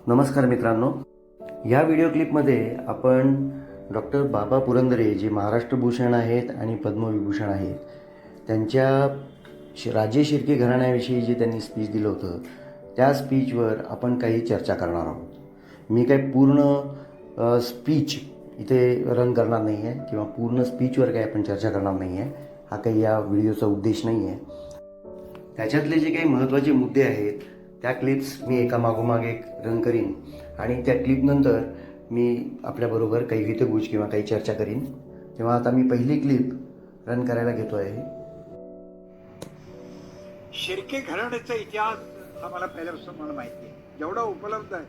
नमस्कार मित्रांनो, या व्हिडिओ क्लिपमध्ये आपण डॉक्टर बाबा पुरंदरे जे महाराष्ट्र भूषण आहेत आणि पद्मविभूषण आहेत त्यांच्या राजे शिर्के घराण्याविषयी जे त्यांनी स्पीच दिलं होतं त्या स्पीचवर आपण काही चर्चा करणार आहोत. मी काही पूर्ण स्पीच इथे रन करणार नाही आहे किंवा पूर्ण स्पीचवर काही आपण चर्चा करणार नाही आहे. हा काही या व्हिडिओचा उद्देश नाही आहे. त्याच्यातले जे काही महत्त्वाचे मुद्दे आहेत त्या क्लिप्स मी एका मागोमाग एक रन करीन आणि त्या क्लिपनंतर मी आपल्याबरोबर काही हितगुज किंवा काही चर्चा करीन. तेव्हा आता मी पहिली क्लिप रन करायला घेतो आहे. शिर्के घराण्याचा इतिहास हा मला पहिल्यापासून माहिती आहे. जेवढा उपलब्ध आहे,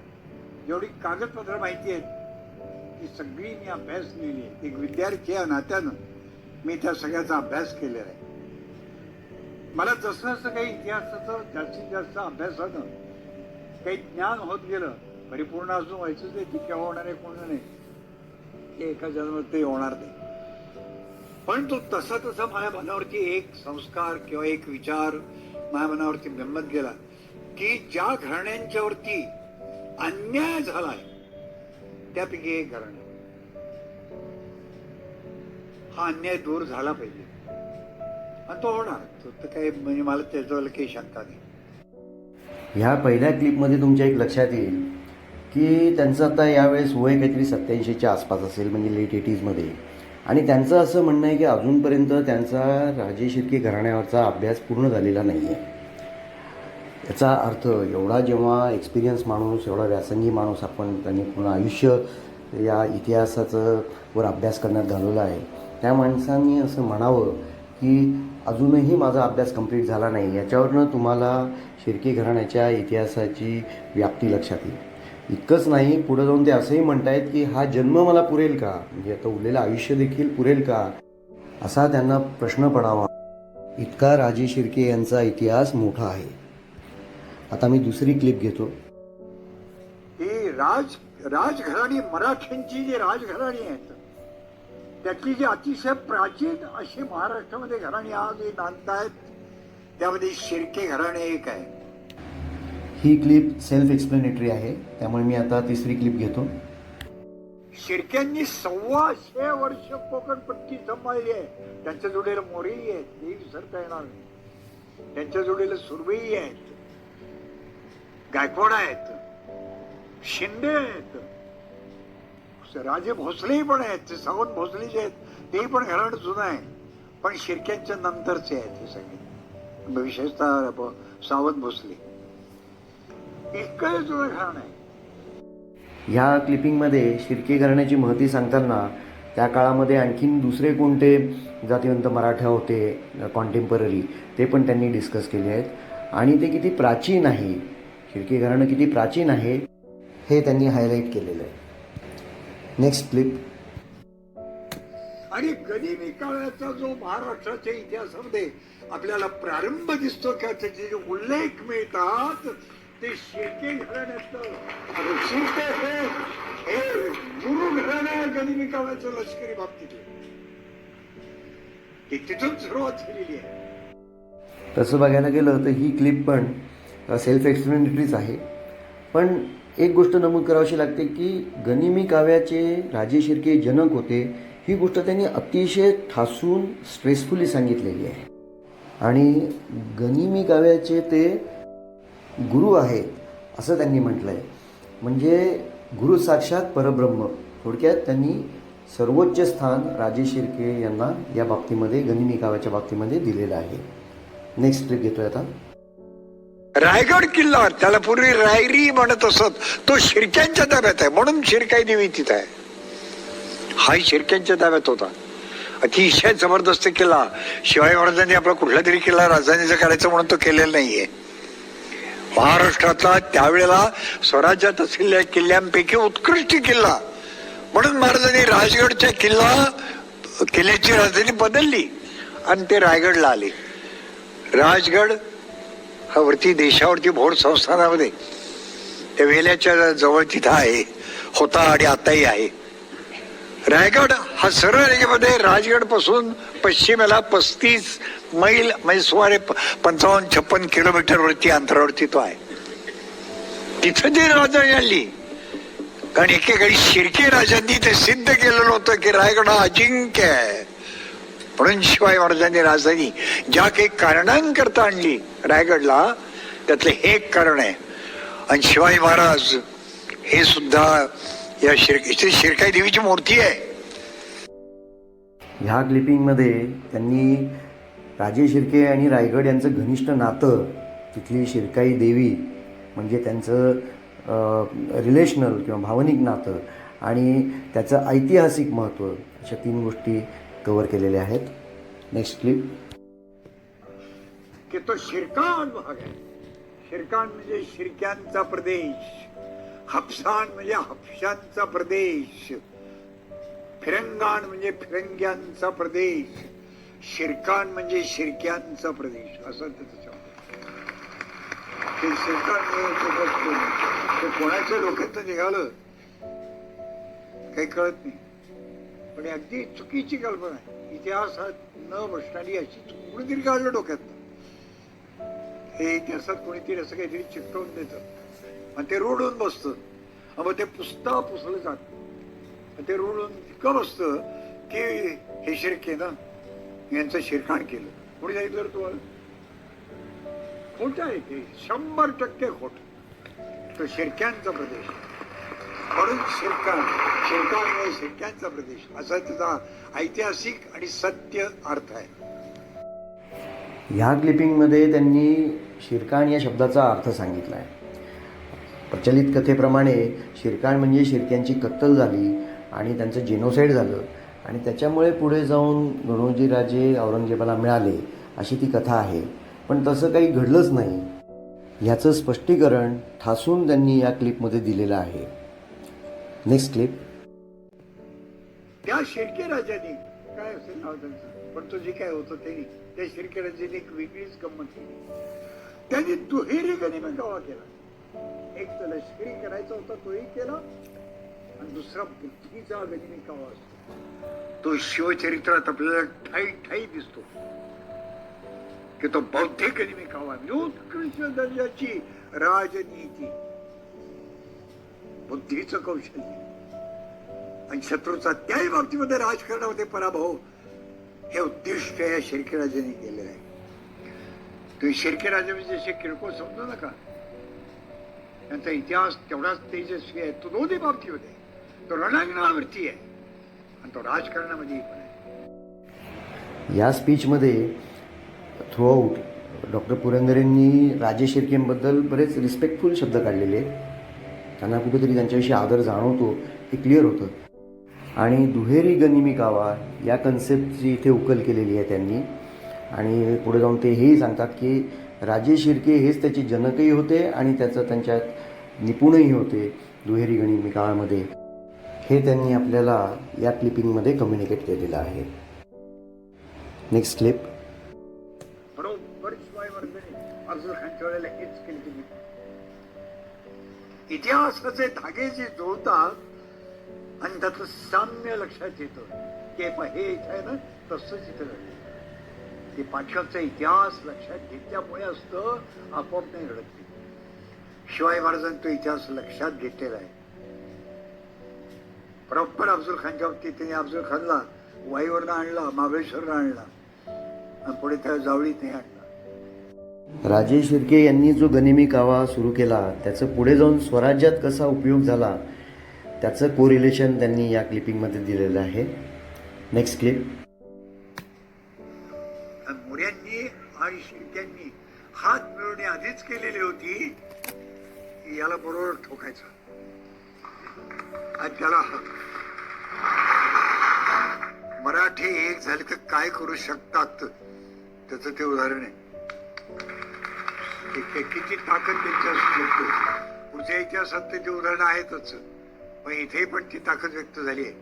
जेवढी कागदपत्र माहिती आहेत ती सगळी मी अभ्यास केलेली आहे. एक विद्यार्थी या नात्यानं मी त्या सगळ्याचा अभ्यास केलेला आहे. मला जसं जसं काही इतिहासाचं जास्तीत जास्त अभ्यासानं काही ज्ञान होत गेलं, परिपूर्ण अजून व्हायचं ते केव्हा होणार आहे कोण नाही, ते एका जन्मात ते होणार नाही. पण तो तसा तसा माझ्या मनावरती एक संस्कार किंवा एक विचार माझ्या मनावरती बिंबत गेला की ज्या घराण्यांच्यावरती अन्याय झालाय त्यापैकी एक घराणं, हा अन्याय दूर झाला पाहिजे आणि तो होणार. तो काही म्हणजे मला त्याच्यावर काही शंका नाही. ह्या पहिल्या क्लिपमध्ये तुमच्या एक लक्षात येईल की त्यांचं आता यावेळेस वय काहीतरी 87च्या आसपास असेल, म्हणजे लेट 80sमध्ये. आणि त्यांचं असं म्हणणं आहे की अजूनपर्यंत त्यांचा राजे शिर्के घराण्यावरचा अभ्यास पूर्ण झालेला नाही आहे. याचा अर्थ एवढा जेव्हा एक्सपिरियन्स माणूस, एवढा व्यासंगी माणूस आपण त्यांनी पूर्ण आयुष्य या इतिहासाचं वर अभ्यास करण्यात घालवला आहे, त्या माणसांनी असं म्हणावं की अजूनही माझा अभ्यास कंप्लीट झाला नाही. याच्यावरनं तुम्हाला शिर्के घराण्याच्या इतिहासाची व्याप्ती लक्षात येईल. इतकंच नाही, पुढे जाऊन ते असंही म्हणतायत की हा जन्म मला पुरेल का, म्हणजे आता उरलेलं आयुष्य देखील पुरेल का, असा त्यांना प्रश्न पडावा. इतका राजे शिर्के यांचा इतिहास मोठा आहे. आता मी दुसरी क्लिप घेतो. ही राजघराणी, मराठ्यांची जी राजघराणी आहेत त्यातली जी अतिशय प्राचीन अशी महाराष्ट्रामध्ये घराणी आज नांदतायत, त्यामध्ये शिर्के घराणे एक आहे. ही क्लिप सेल्फ एक्सप्लेनेटरी आहे, त्यामुळे मी आता तिसरी क्लिप घेतो. शिर्क्यांनी 125 वर्ष कोकण पट्टी सांभाळली आहे. त्यांच्या जोडीला मोरेही आहेत, हे विसरता येणार नाही. त्यांच्या जोडीला सुरवेही आहेत, गायकवाड आहेत, शिंदे आहेत, राजे भोसलेही पण आहेत. ते सावंत भोसले जे आहेत तेही पण घराणं जुनं आहे, पण शिर्क्यांच्या नंतरचे आहेत हे सगळे, विशेषतः सावंत भोसले. इतकं जुनं घराणं आहे. ह्या क्लिपिंगमध्ये शिर्के घराण्याची महती सांगताना त्या काळामध्ये आणखीन दुसरे कोणते जातिवंत मराठा होते कॉन्टेम्पररी ते पण त्यांनी डिस्कस केले आहेत आणि ते किती प्राचीन आहे, शिर्के घराणं किती प्राचीन आहे हे त्यांनी हायलाईट केलेलं आहे. Next clip. आणि गनिमी काळाचा जो महाराष्ट्राच्या इतिहासामध्ये आपल्याला प्रारंभ दिसतो किंवा त्याचे जे उल्लेख मिळतात ते शिर्के घराण्याचं, शिर्के हे गुरु घराण्या गनिमी काळाच्या लष्करी बाबतीत तिथून सुरुवात झालेली आहे. तसं बघायला गेलं तर ही क्लिप पण सेल्फ एक्सप्लेनेटरीच आहे. पण एक गोष्ट नमूद करावीशी लागते की गनिमी काव्याचे राजे शिर्के जनक होते, ही गोष्ट त्यांनी अतिशय ठासून स्ट्रेसफुली सांगितलेली आहे. आणि गनिमी काव्याचे ते गुरु आहेत असं त्यांनी म्हटलं आहे. म्हणजे गुरु साक्षात परब्रह्म. थोडक्यात त्यांनी सर्वोच्च स्थान राजे शिर्के यांना या बाबतीमध्ये, गनिमी काव्याच्या बाबतीमध्ये दिलेलं आहे. नेक्स्ट क्लिप घेतोय आता. रायगड किल्ला, त्याला पूर्वी रायरी म्हणत असत, तो शिर्क्यांच्या ताब्यात आहे म्हणून शिरकाई देवी तिथं आहे. हाही शिर्क्यांच्या ताब्यात होता. अतिशय जबरदस्त किल्ला. शिवाजी महाराजांनी आपला कुठला तरी किल्ला राजधानीचा करायचा म्हणून तो केलेला नाहीये. महाराष्ट्रातला त्यावेळेला स्वराज्यात असलेल्या किल्ल्यांपैकी उत्कृष्ट किल्ला म्हणून महाराजांनी राजगडच्या किल्ल्याची राजधानी बदलली आणि ते रायगडला आले. राजगड हा वरती देशावरती भोर संस्थानामध्ये त्या वेल्याच्या जवळ तिथं आहे, होता आणि आताही आहे. रायगड हा सरळ रेषेमध्ये राजगड पासून पश्चिमेला 35 मैल म्हणजे सुमारे 55-56 किलोमीटर वरती अंतरावरती तो आहे. तिथं जी राजधानी आणली. कारण एकेकाळी शिर्के राजांनी ते सिद्ध केलेलं होतं की रायगड हा अजिंक्य आहे. म्हणून शिवाजी महाराजांनी राजधानी ज्या काही कारणांकरता आणली रायगडला, त्यातलं हे एक कारण आहे. आणि शिवाजी महाराज हे सुद्धा या शिरकाई देवीची मूर्ती आहे. ह्या क्लिपिंगमध्ये त्यांनी राजे शिर्के आणि रायगड यांचं घनिष्ठ नातं, तिथली शिरकाई देवी म्हणजे त्यांचं रिलेशनल किंवा भावनिक नातं आणि त्याचं ऐतिहासिक महत्त्व, अशा 3 गोष्टी कव्हर केलेल्या आहेत. Next clip. की तो शिरकाण भाग आहे. शिरकाण म्हणजे शिरक्यांचा प्रदेश, हापसाण म्हणजे हापशांचा प्रदेश, फिरंगाण म्हणजे फिरंग्यांचा प्रदेश, शिरकाण म्हणजे शिरक्यांचा प्रदेश, असं त्याचं शब्द. ते शिरकाण ते कोणाच्या डोक्यात निघालं काही कळत नाही, पण अगदी चुकीची कल्पना आहे. इतिहासात न बसणारी अशी कुणीतरी काढलं डोक्यात. हे इतिहासात कोणीतरी असं काहीतरी चिकटवून देतं आणि ते रोडून बसतं. मग ते पुसलं जात, ते रोडून इतकं बसतं की हे शिर्के ना यांचं शिरकाण केलं. कोणी सांगितलं तुम्हाला? खोट आहे ते, 100% खोट. तो शिर्क्यांचा प्रदेश, म्हणून शिरकाण म्हणजे शिर्क्यांचा प्रदेश, असा त्याचा ऐतिहासिक आणि सत्य अर्थ आहे. ह्या क्लिपिंगमध्ये त्यांनी शिरकाण या शब्दाचा अर्थ सांगितला आहे. प्रचलित कथेप्रमाणे शिरकाण म्हणजे शिर्क्यांची कत्तल झाली आणि त्यांचं जेनोसाईड झालं आणि त्याच्यामुळे पुढे जाऊन गणोजी राजे औरंगजेबाला मिळाले, अशी ती कथा आहे. पण तसं काही घडलंच नाही. ह्याचं स्पष्टीकरण ठासून त्यांनी या क्लिपमध्ये दिलेलं आहे. Next clip. त्या शिर्के राजाने काय असेल नाव त्यांचं, पण तो जे काय होतं त्यांनी त्या शिर्के राजाने एक वेगळीच गंमत केली. त्यांनी दुहेरी गनिमेकावा केला. एक तर लष्करी करायचा होता तोही केला आणि दुसरा बुद्धीचा गनिमेकावा असतो. तो शिवचरित्रात आपल्याला ठाई ठाई दिसतो की तो बौद्धिक गनिमेकावा, उत्कृष्ट दर्जाची राजनीती, बुद्धीचं कौशल्य आणि शत्रूचा त्याही बाबतीमध्ये राजकारणामध्ये पराभव, हे उद्दिष्ट या शिर्के राजाने केलेलं आहे. तुम्ही शिर्के राजा म्हणजे असे किरकोळ समजू नका. त्यांचा इतिहास तेवढाच तेजस्वी आहे. तो दोन्ही बाबतीमध्ये, तो रणांगणावरती आहे आणि तो राजकारणामध्ये पण आहे. या स्पीचमध्ये थ्रूआउट डॉक्टर पुरंदरेंनी राजे शिर्केंबद्दल बरेच रिस्पेक्टफुल शब्द काढलेले आहेत. त्यांना कुठेतरी त्यांच्याविषयी आदर जाणवतो हे क्लिअर होतं. आणि दुहेरी गनिमी कावा या कन्सेप्टची इथे उकल केलेली आहे त्यांनी. आणि पुढे जाऊन ते हेही सांगतात की राजे शिर्के हेच त्याचे जनकही होते आणि त्याचं त्यांच्यात निपुणही होते दुहेरी गनिमी काळामध्ये. हे त्यांनी आपल्याला या क्लिपिंगमध्ये कम्युनिकेट केलेलं आहे. Next clip. बरोबर शिवाय वर्धने अफजल खानच्या वेळेला हेच केले तुम्ही. इतिहासाचे धागे जे जोडतात आणि त्याचं साम्य लक्षात येतं की हे इथं आहे ना तसंच इथं घडलं. ते पाठीमागचा इतिहास लक्षात घेतल्यामुळे असतं, आपोआप नाही घडत. ते शिवाजी महाराजांनी तो इतिहास लक्षात घेतलेला आहे. बरोबर अफजल खानच्या बाबतीत त्यांनी अफजल खानला वाईवरनं आणला, महाबळेश्वरला आणला आणि पुढे त्या जावळीत नाही आणला. राजे शिर्के यांनी जो गनिमी कावा सुरू केला त्याचं पुढे जाऊन स्वराज्यात कसा उपयोग झाला त्याचं कोरिलेशन त्यांनी या क्लिपिंगमध्ये दिलेलं आहे. Next clip. मोऱ्यांनी आणि शिर्क्यांनी हात मिळवणे आधीच केलेली होती की याला बरोबर ठोकायचं. आणि त्याला मराठी एक झाले तर काय करू शकतात त्याचं ते उदाहरण आहे. किती ताकद त्यांच्या असू शकते. पुढच्या इतिहासात ते उदाहरण आहेतच, पण इथे पण ती ताकद व्यक्त झाली आहे.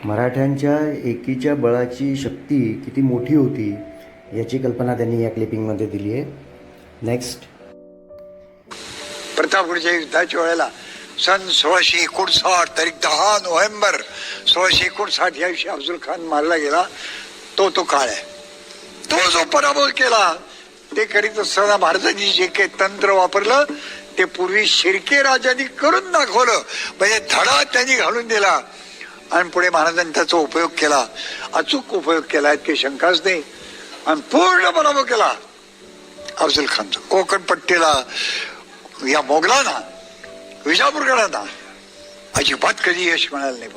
मराठ्यांच्या एकीच्या बळाची शक्ती किती मोठी होती याची कल्पना त्यांनी या क्लिपिंगमध्ये दिली आहे. नेक्स्ट. प्रतापगडच्या युद्धाच्या वेळेला सन 1659 तारीख 10 नोव्हेंबर 1659 या दिवशी अफजल खान मारला गेला. तो काळ आहे. तो जो पराभव केला ते करीत असताना भारताने जे काही तंत्र वापरलं ते पूर्वी शिर्के राजांनी करून दाखवलं, म्हणजे धडा त्यांनी घालून दिला आणि पुढे महाराजांनी त्याचा उपयोग केला, अचूक उपयोग केला, की शंकाच नाही, आणि पूर्ण पराभव केला अफजल खानचा. कोकण पट्टीला या मोगलांना, विजापूरगडांना अजिबात कधी यश मिळालं नाही.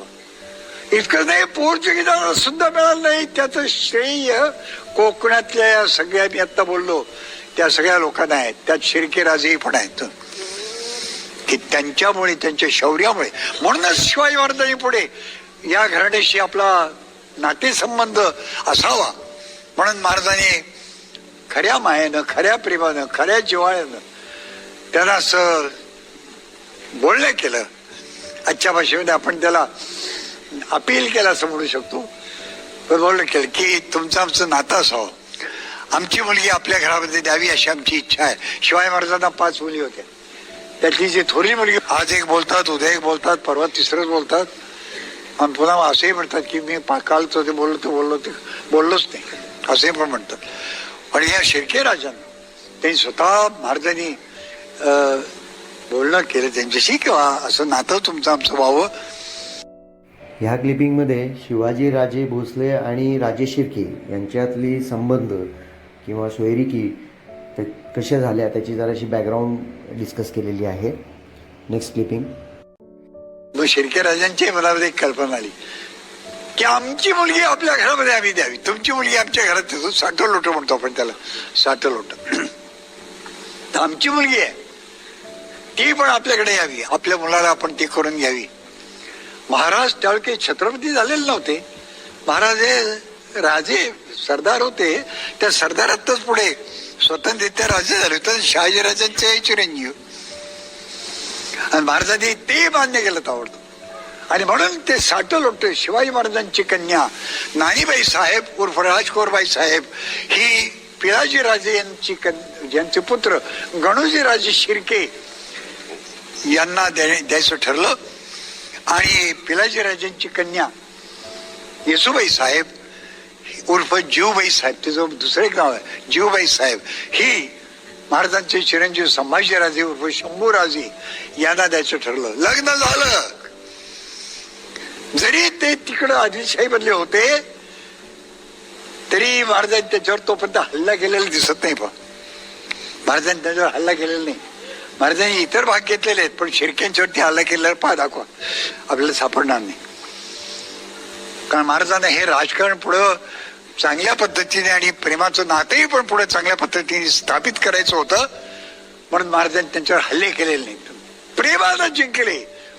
इतकं नाही, पोर्तुगीजांना सुद्धा मिळालं नाही. त्याचं श्रेय कोकणातल्या या सगळ्या, मी आता बोललो त्या सगळ्या लोकांना आहेत, त्यात शिर्के राजेही पण आहेत, की त्यांच्यामुळे, त्यांच्या शौर्यामुळे. म्हणूनच शिवाजी महाराजांनी पुढे या घराण्याशी आपला नातेसंबंध असावा म्हणून महाराजांनी खऱ्या मायेनं, खऱ्या प्रेमानं, खऱ्या जिव्हाळ्यानं त्यांना असं बोलणं केलं. आजच्या भाषेमध्ये आपण त्याला अपील केलं असं म्हणू शकतो. बोलणं केलं की तुमचं आमचं नातं असावं, आमची मुलगी आपल्या घरामध्ये द्यावी अशी आमची इच्छा आहे. शिवाजी महाराजांना 5 मुली होत्या, त्यातली जी थोरली मुलगी, आज एक बोलतात, उद्या एक बोलतात, परवा तिसरंच बोलतात, आणि पुन्हा असंही म्हणतात की मी कालचं ते बोललोच नाही, असंही पण म्हणतात. पण या शिर्के राजांना त्यांनी स्वतः महाराजांनी बोलणं केलं त्यांच्याशी, किंवा असं नातं तुमचं आमचं व्हावं. ह्या क्लिपिंगमध्ये शिवाजी राजे भोसले आणि राजे शिर्के यांच्यातली संबंध किंवा सोयरिकी ते कशा झाल्या त्याची जराशी बॅकग्राऊंड डिस्कस केलेली आहे. Next clipping. मग शिर्के राजांची मनामध्ये एक कल्पना आली की आमची मुलगी आपल्या घरामध्ये आम्ही द्यावी, तुमची मुलगी आमच्या घरात येतो. साठं म्हणतो आपण त्याला, साठं तर आमची मुलगी आहे ती पण आपल्याकडे यावी, आपल्या मुलाला आपण ती करून घ्यावी. महाराज त्यावेळी काही छत्रपती झालेले नव्हते, महाराज हे राजे सरदार होते. त्या सरदारातच पुढे स्वतंत्र राजे झाले होते, शहाजीराजांचे चिरंजीव, आणि महाराजांनी ते मान्य केलं ताबडतोब. आणि म्हणून ते साठं शिवाजी महाराजांची कन्या नानीबाई साहेब उर्फ राजकौरबाई साहेब ही पिलाजी राजे यांचे पुत्र गणोजी राजे शिर्के यांना द्यायचं ठरलं. आणि पिलाजी राजांची कन्या येसुबाई साहेब उर्फ जीवबाई साहेब, तिचं दुसरं एक नाव आहे जीवबाई साहेब, ही महाराजांचे चिरंजीव संभाजीराजे उर्फ शंभूराजे यांना द्यायचं ठरलं. लग्न झालं. जरी ते तिकडं आदिलशाही मधले होते तरी महाराजांनी त्याच्यावर तोपर्यंत हल्ला केलेला दिसत नाही. पण महाराजांनी त्याच्यावर हल्ला केलेला नाही. महाराजांनी इतर भाग घेतलेले आहेत, पण शिर्क्यांच्यावरती हल्ला केलेला पहा दाखवा, आपल्याला सापडणार नाही. कारण महाराजांना हे राजकारण पुढं चांगल्या पद्धतीने आणि प्रेमाचं नातंही पण पुढे चांगल्या पद्धतीने स्थापित करायचं होतं, म्हणून महाराजांनी त्यांच्यावर हल्ले केलेले नाहीत. प्रेमानं जिंकले,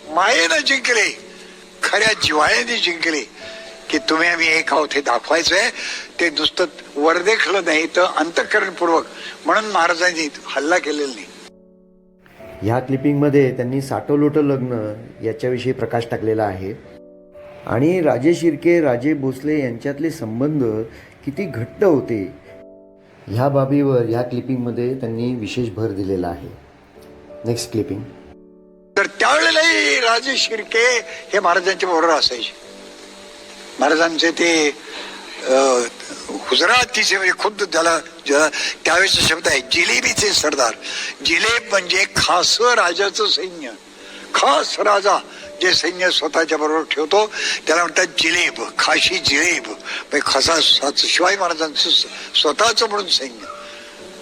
मायेनं जिंकले, खऱ्या जिव्हाळ्याने जिंकले, की तुम्ही आम्ही एक आहोत हे दाखवायचंय. ते नुसतं वरदेखलं नाही तर अंतःकरणपूर्वक, म्हणून महाराजांनी हल्ला केलेला नाही. ह्या क्लिपिंगमध्ये त्यांनी साठं लग्न याच्याविषयी प्रकाश टाकलेला आहे. आणि राजे शिर्के राजे भोसले यांच्यातले संबंध किती घट्ट होते ह्या बाबीवर ह्या क्लिपिंगमध्ये त्यांनी विशेष भर दिलेला आहे. Next clipping. तर त्यावेळेलाही राजे शिर्के हे महाराजांच्या बरोबर असायचे. महाराजांचे ते हुजरातीचे, म्हणजे खुद्द त्याला त्यावेळेचा शब्द आहे जिलेबीचे सरदार. जिलेब म्हणजे खास राजाचं सैन्य, खास राजा जे सैन्य स्वतःच्या बरोबर ठेवतो त्याला म्हणतात जिलेब, खाशी जिलेब. खासा शिवाजी महाराजांचं स्वतःच म्हणून सैन्य.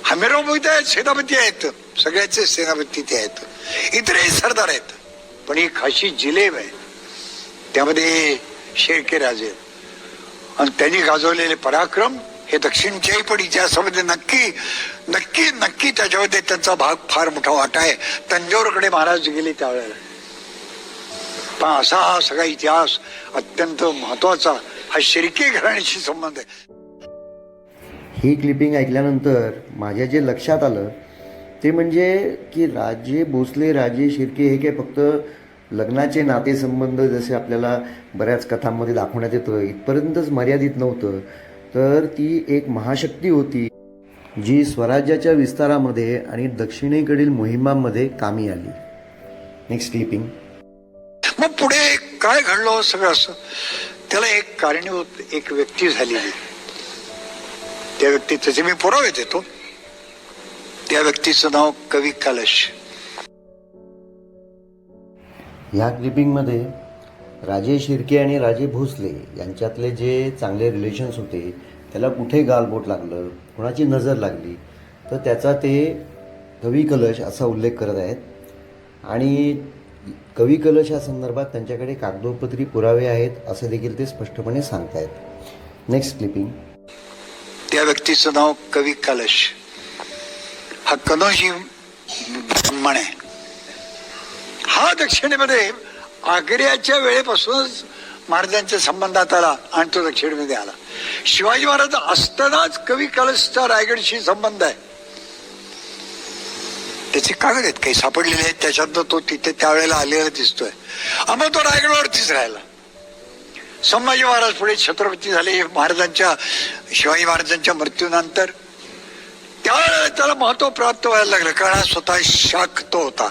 हमीरराव मोहिते आहेत, सेनापती आहेत, सगळ्याचे सेनापती ते आहेत, इतरही सरदार आहेत, पण ही खाशी जिलेब आहे. त्यामध्ये शिर्के राजे आहेत. आणि त्यांनी गाजवलेले पराक्रम हे दक्षिणच्याही पण इतिहासामध्ये नक्की नक्की नक्की त्याच्यामध्ये त्यांचा भाग फार मोठा वाटा आहे. तंजोरकडे महाराज गेले त्यावेळेला. पण असा हा सगळा इतिहास अत्यंत महत्वाचा हा शिर्के घराण्याशी संबंध आहे. ही क्लिपिंग ऐकल्यानंतर माझ्या जे लक्षात आलं ते म्हणजे की राजे भोसले राजे शिर्के हे काय फक्त लग्नाचे नातेसंबंध जसे आपल्याला बऱ्याच कथांमध्ये दाखवण्यात येतं इथपर्यंतच मर्यादित नव्हतं, तर ती एक महाशक्ती होती जी स्वराज्याच्या विस्तारामध्ये आणि दक्षिणेकडील मोहिमांमध्ये कामी आली. Next clipping. मग पुढे काय घडलं सगळं असं, त्याला एक कारणीभूत एक व्यक्ती झालेली. त्या व्यक्तीचे मी पुरावे देतो. त्या व्यक्तीचं नाव कवी कलश. ह्या क्लिपिंगमध्ये राजे शिर्के आणि राजे भोसले यांच्यातले जे चांगले रिलेशन्स होते त्याला कुठे गालबोट लागलं, कोणाची नजर लागली, तर त्याचा ते कवी कलश असा उल्लेख करत आहेत. आणि कवी कलश या संदर्भात त्यांच्याकडे कागदोपत्री पुरावे आहेत असं देखील ते स्पष्टपणे सांगतायत. Next clipping. त्या व्यक्तीचं नाव कवी कलश. हा कनोजी ब्राह्मण आहे. हा दक्षिणेमध्ये आग्र्याच्या वेळेपासूनच महाराजांच्या संबंधात आला आणि तो दक्षिणेमध्ये आला. शिवाजी महाराज असतानाच कवी कलशचा रायगडशी संबंध आहे. त्याचे कागद आहेत काही सापडलेले आहेत, त्याच्यातनं तो तिथे त्यावेळेला आलेला दिसतोय. मग तो रायगडवरतीच राहिला. संभाजी महाराज पुढे छत्रपती झाले. महाराजांच्या शिवाजी महाराजांच्या मृत्यूनंतर त्यावेळेला त्याला महत्व प्राप्त व्हायला लागलं, कारण हा स्वतः शाक्त होता.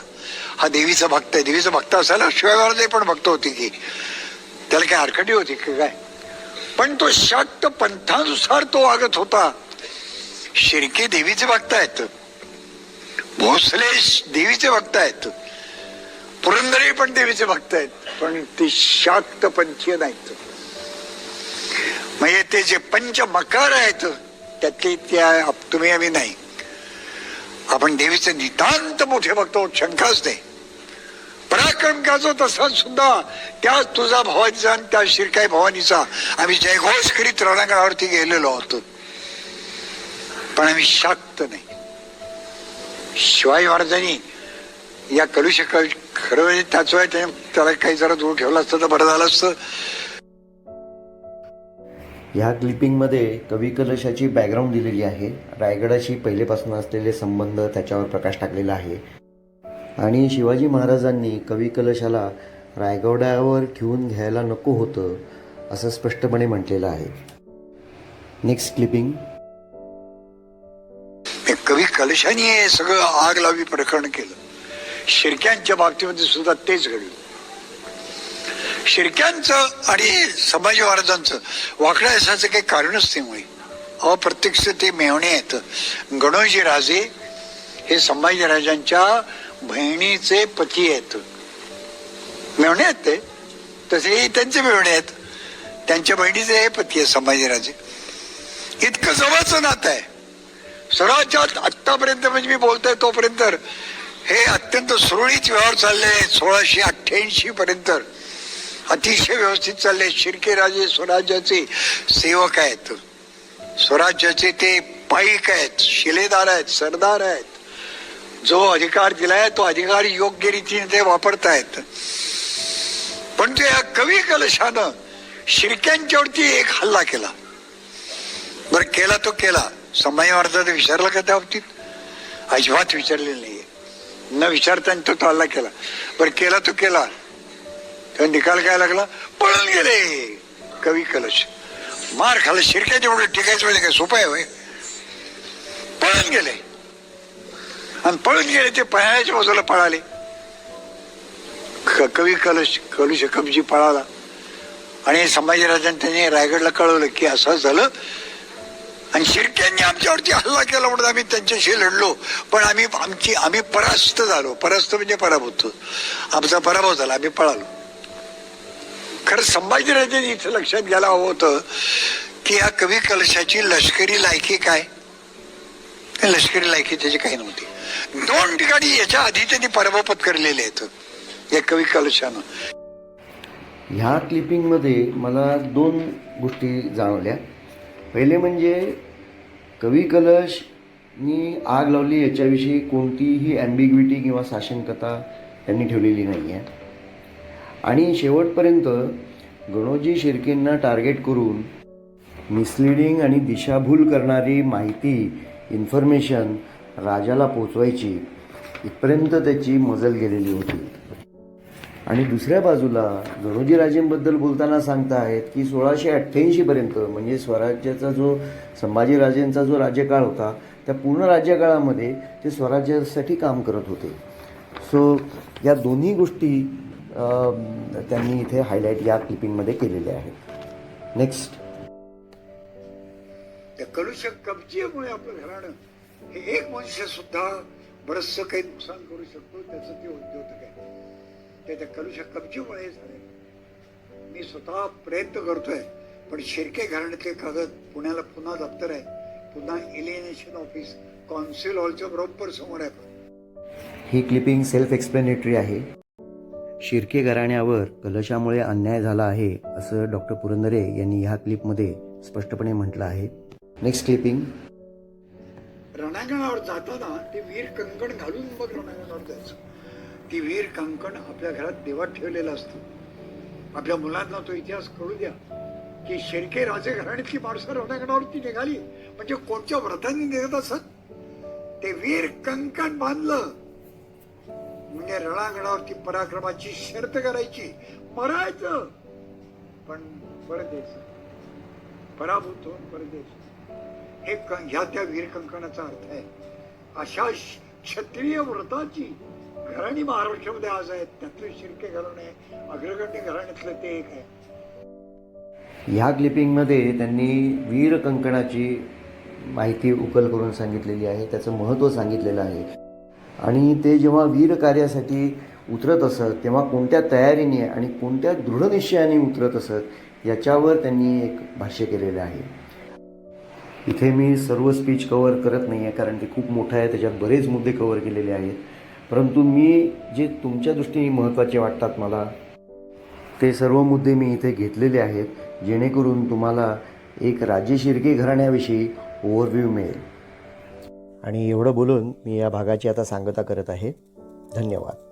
हा देवीचा भक्त आहे. देवीचा भक्त असायला शिवाजी महाराज पण भक्त होती की त्याला काय हरकटी होती की काय, पण तो शाक्त पंथानुसार तो वागत होता. शिर्के देवीचे भक्त आहेत, भोसले देवीचे भक्त आहेत, पुरंदरे पण देवीचे भक्त आहेत, पण ते शाक्त पंथीय नाहीत. म्हणजे ते जे पंचमकार आहेत त्यातले त्या तुम्ही आम्ही नाही. आपण देवीचे नितांत मोठे भक्त आहोत, शंकाच नाही. पराक्रम जो तसा सुद्धा त्या तुझा भवानीचा आणि त्या शिरकाई भवानीचा आम्ही जयघोष करीत रणांगणावरती गेलेलो होतो, पण आम्ही शाक्त नाही. शिवाजी महाराजांनी या कलुष खरं म्हणजे त्याच वेळेला त्याला काही जरा दूर ठेवलं असतं तर बरं झालं असतं. ह्या क्लिपिंगमध्ये कवी कलशाची बॅकग्राऊंड दिलेली आहे. रायगडाशी पहिलेपासून असलेले संबंध त्याच्यावर प्रकाश टाकलेला आहे. आणि शिवाजी महाराजांनी कवी कलशाला रायगडावर ठेवून घ्यायला नको होतं असं स्पष्टपणे म्हटलेलं आहे. Next clipping. कवी कलशाने हे सगळं आग लावी प्रकरण केलं. शिर्क्यांच्या बाबतीमध्ये सुद्धा तेच घडलं. शिर्क्यांचं आणि संभाजी महाराजांचं वाकड्या असायचं काही कारणच नाही. मुळे अप्रत्यक्ष ते मेहणे आहेत. गणोजी राजे हे संभाजी राजांच्या बहिणीचे पती आहेत. मेहणे आहेत ते, तसे त्यांचे मेहणे आहेत. त्यांच्या बहिणीचे हे पती आहेत संभाजीराजे. इतकं जवळचं नातं आहे. स्वराज्यात आतापर्यंत म्हणजे मी बोलतोय तोपर्यंत हे अत्यंत सुरळीत व्यवहार चालले आहेत. 1688 पर्यंत अतिशय व्यवस्थित चालले. शिर्के राजे स्वराज्याचे सेवक आहेत, स्वराज्याचे ते पाईक आहेत, शिलेदार आहेत, सरदार आहेत. जो अधिकार दिलाय तो अधिकार योग्य रीतीने ते वापरतायत. पण त्या कवी कलशानं शिर्क्यांच्यावरती एक हल्ला केला. बरं केला तो केला. संभाजी महाराजांना विचारलं का त्या बाबतीत? अजिबात विचारलेलं नाहीये. न विचारताना तो हल्ला केला. बरं केला तो केला. तेव्हा निकाल काय लागला? पळून गेले कवी कलश. मार खाला. शिर्क्याच्या एवढं टिकायचं म्हणजे काय सोपं आहे होय? पळून गेले आणि पळून गेले ते पळण्याच्या बाजूला पळाले. कवी कलश कबजी पळाला आणि संभाजीराजांनी त्यांनी रायगडला कळवलं की असं झालं आणि शिर्क्यांनी आमच्यावरती हल्ला केला म्हणून आम्ही त्यांच्याशी लढलो, पण आम्ही परास्त झालो. परास्त म्हणजे पराभूत. आमचा पराभव झाला, आम्ही पळालो. खरं संभाजीराजांनी इथं लक्षात घ्यायला हवं होतं की या कवी कलशाची लष्करी लायकी काय? लष्करी लायकी त्याची काही नव्हती. 2 ठिकाणी याच्या आधी त्यांनी पराभव पत्करलेले आहेत या कवी कलशानं. ह्या क्लिपिंगमध्ये मला 2 गोष्टी जाणवल्या. पहिले म्हणजे कवी कलशनी आग लावली याच्याविषयी कोणतीही ॲम्बिग्विटी किंवा साशंकता त्यांनी ठेवलेली नाही आहे. आणि शेवटपर्यंत गणोजी शिर्केंना टार्गेट करून मिसलिडिंग आणि दिशाभूल करणारी माहिती, इन्फॉर्मेशन राजाला पोचवायची इथपर्यंत त्याची मजल गेलेली होती. आणि दुसऱ्या बाजूला गणोजी राजेंबद्दल बोलताना सांगतायत की 1688 पर्यंत म्हणजे स्वराज्याचा जो संभाजीराजेंचा जो राज्यकाळ होता त्या पूर्ण राज्यकाळामध्ये ते स्वराज्यासाठी काम करत होते. सो या दोन्ही गोष्टी त्यांनी इथे हायलाईट या क्लिपिंगमध्ये केलेल्या आहेत. नेक्स्ट. त्या कलुष कब्जेमुळे आपलं घराणं हे एक मनुष्य सुद्धा बरचसं काही नुकसान करू शकतो. त्याचं ते उद्योजक आहे. त्या कलुषा कमचीमुळे हे झाले. मी स्वतः प्रयत्न करतोय, पण शिर्के घराण्यातले कागद पुण्याला पुन्हा दप्तर आहे, पुन्हा एलिएनेशन ऑफिस कॉन्सिल हॉलच्या बरोबर समोर आहे. ही क्लिपिंग सेल्फ एक्सप्लेनेटरी आहे. शिर्के घराण्यावर कलशामुळे अन्याय झाला आहे असं डॉक्टर पुरंदरे यांनी ह्या क्लिपमध्ये स्पष्टपणे म्हटलं आहे. Next clipping. रणांगणावर जाताना ते वीर कंकण घालून मग रणांगणावर जायचं. ती वीर कंकण आपल्या घरात देवात ठेवलेलं असतं. आपल्या मुलांना तो इतिहास कळू द्या की शिर्के राजे घराण्यातली माणसं रणांगणावरती निघाली म्हणजे कोणत्या व्रतांनी निघत असत. ते वीर कंकण बांधलं म्हणजे रणांगणावरती पराक्रमाची शर्त करायची, मरायचं पण परत यायचं, पराभूत होऊन परत यायचं. हे ह्या त्या वीर कंकणाचा अर्थ आहे. अशा क्षत्रिय व्रताची घराणी महाराष्ट्रामध्ये आज आहेत. त्यातले शिर्के घराणे अग्रगण्य घराण्यातलं ते एक आहे. ह्या क्लिपिंगमध्ये त्यांनी वीर कंकणाची माहिती उकल करून सांगितलेली आहे, त्याचं महत्त्व सांगितलेलं आहे. आणि ते जेव्हा वीर कार्यासाठी उतरत असत तेव्हा कोणत्या तयारीने आणि कोणत्या दृढनिश्चयाने उतरत असत याच्यावर त्यांनी एक भाष्य केलेलं आहे. इथे मी सर्व स्पीच कव्हर करत नाही आहे कारण ते खूप मोठं आहे, त्याच्यात बरेच मुद्दे कव्हर केलेले आहेत. परंतु मी जे तुमच्या दृष्टीने महत्त्वाचे वाटतात मला ते सर्व मुद्दे मी इथे घेतलेले आहेत, जेणेकरून तुम्हाला एक राजे शिर्के घराण्याविषयी ओव्हरव्ह्यू मिळेल. आणि एवढं बोलून मी या भागाची आता सांगता करत आहे. धन्यवाद.